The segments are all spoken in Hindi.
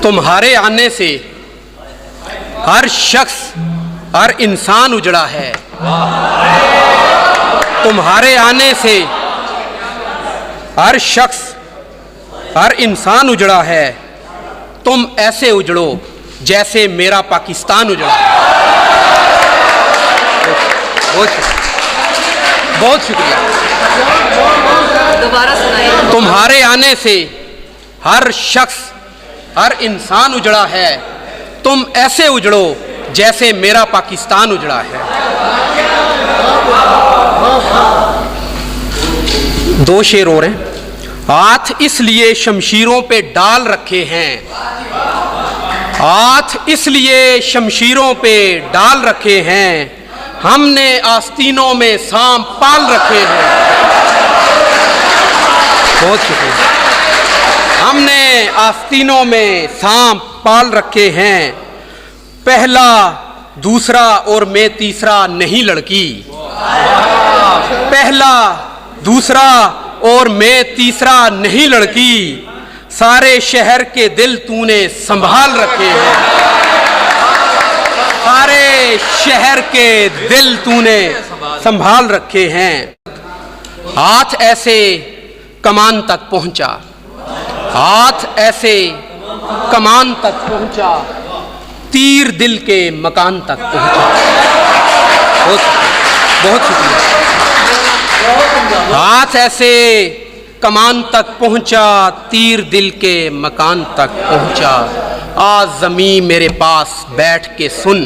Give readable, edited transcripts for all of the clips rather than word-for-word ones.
तुम्हारे आने से हर शख्स, हर इंसान उजड़ा है। तुम्हारे आने से हर शख्स, हर इंसान उजड़ा है। तुम ऐसे उजड़ो जैसे मेरा पाकिस्तान उजड़ा। बहुत शुक्रिया। दोबारा सुनाइए। तुम्हारे आने से हर शख्स, हर इंसान उजड़ा है। तुम ऐसे उजड़ो जैसे मेरा पाकिस्तान उजड़ा है। दो शेर और हैं। हाथ इसलिए शमशीरों पे डाल रखे हैं, हाथ इसलिए शमशीरों पे डाल रखे हैं, हमने आस्तीनों में सांप पाल रखे हैं। बहुत शुक्रिया। हमने आस्तीनों में सांप पाल रखे हैं। पहला दूसरा और मैं तीसरा नहीं लड़की। पहला दूसरा और मैं तीसरा नहीं लड़की। सारे शहर के दिल तूने संभाल रखे हैं। सारे शहर के दिल तूने संभाल रखे हैं। हाथ ऐसे कमान तक पहुंचा, हाथ ऐसे कमान तक पहुंचा, तीर दिल के मकान तक पहुंचा। बहुत शुक्रिया। हाथ ऐसे कमान तक पहुंचा, तीर दिल के मकान तक पहुंचा। आज ज़मी मेरे पास बैठ के सुन,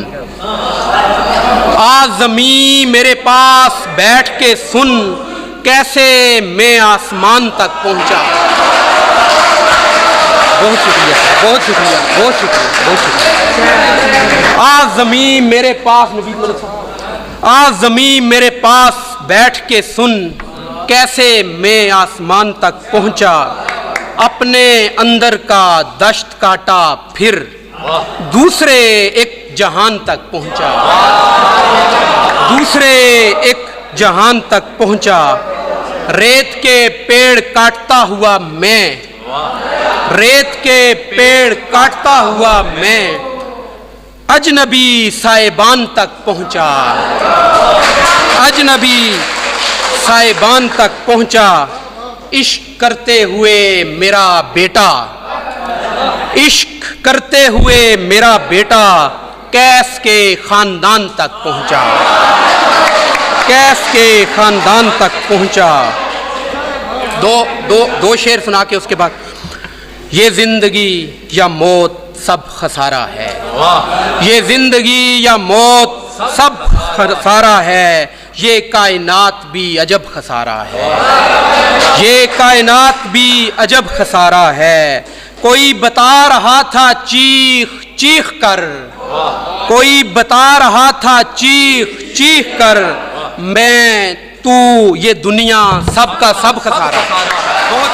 आज ज़मी मेरे पास बैठ के सुन, कैसे मैं आसमान तक पहुंचा। बहुत शुक्रिया, बहुत शुक्रिया, बहुत शुक्रिया, बहुत शुक्रिया। आज ज़मी मेरे पास, आज ज़मी मेरे पास बैठ के सुन, कैसे मैं आसमान तक पहुंचा। अपने अंदर का दश्त काटा, फिर दूसरे एक जहान तक पहुंचा, दूसरे एक जहान तक पहुंचा। रेत के पेड़ काटता हुआ मैं, रेत के पेड़ काटता हुआ मैं, अजनबी साहिबान तक पहुंचा, अजनबी साहिबान तक पहुंचा। इश्क करते हुए मेरा बेटा, इश्क करते हुए मेरा बेटा, कैस के खानदान तक पहुंचा, कैस के खानदान तक पहुंचा। दो शेर सुना के उसके बाद, ये जिंदगी या मौत सब खसारा है, ये जिंदगी या मौत सब खसारा है, ये कायनात भी अजब खसारा है, ये कायनात भी अजब खसारा है। कोई बता रहा था चीख चीख कर, कोई बता रहा था चीख चीख कर, मैं तू ये दुनिया सबका सब खसारा। बहुत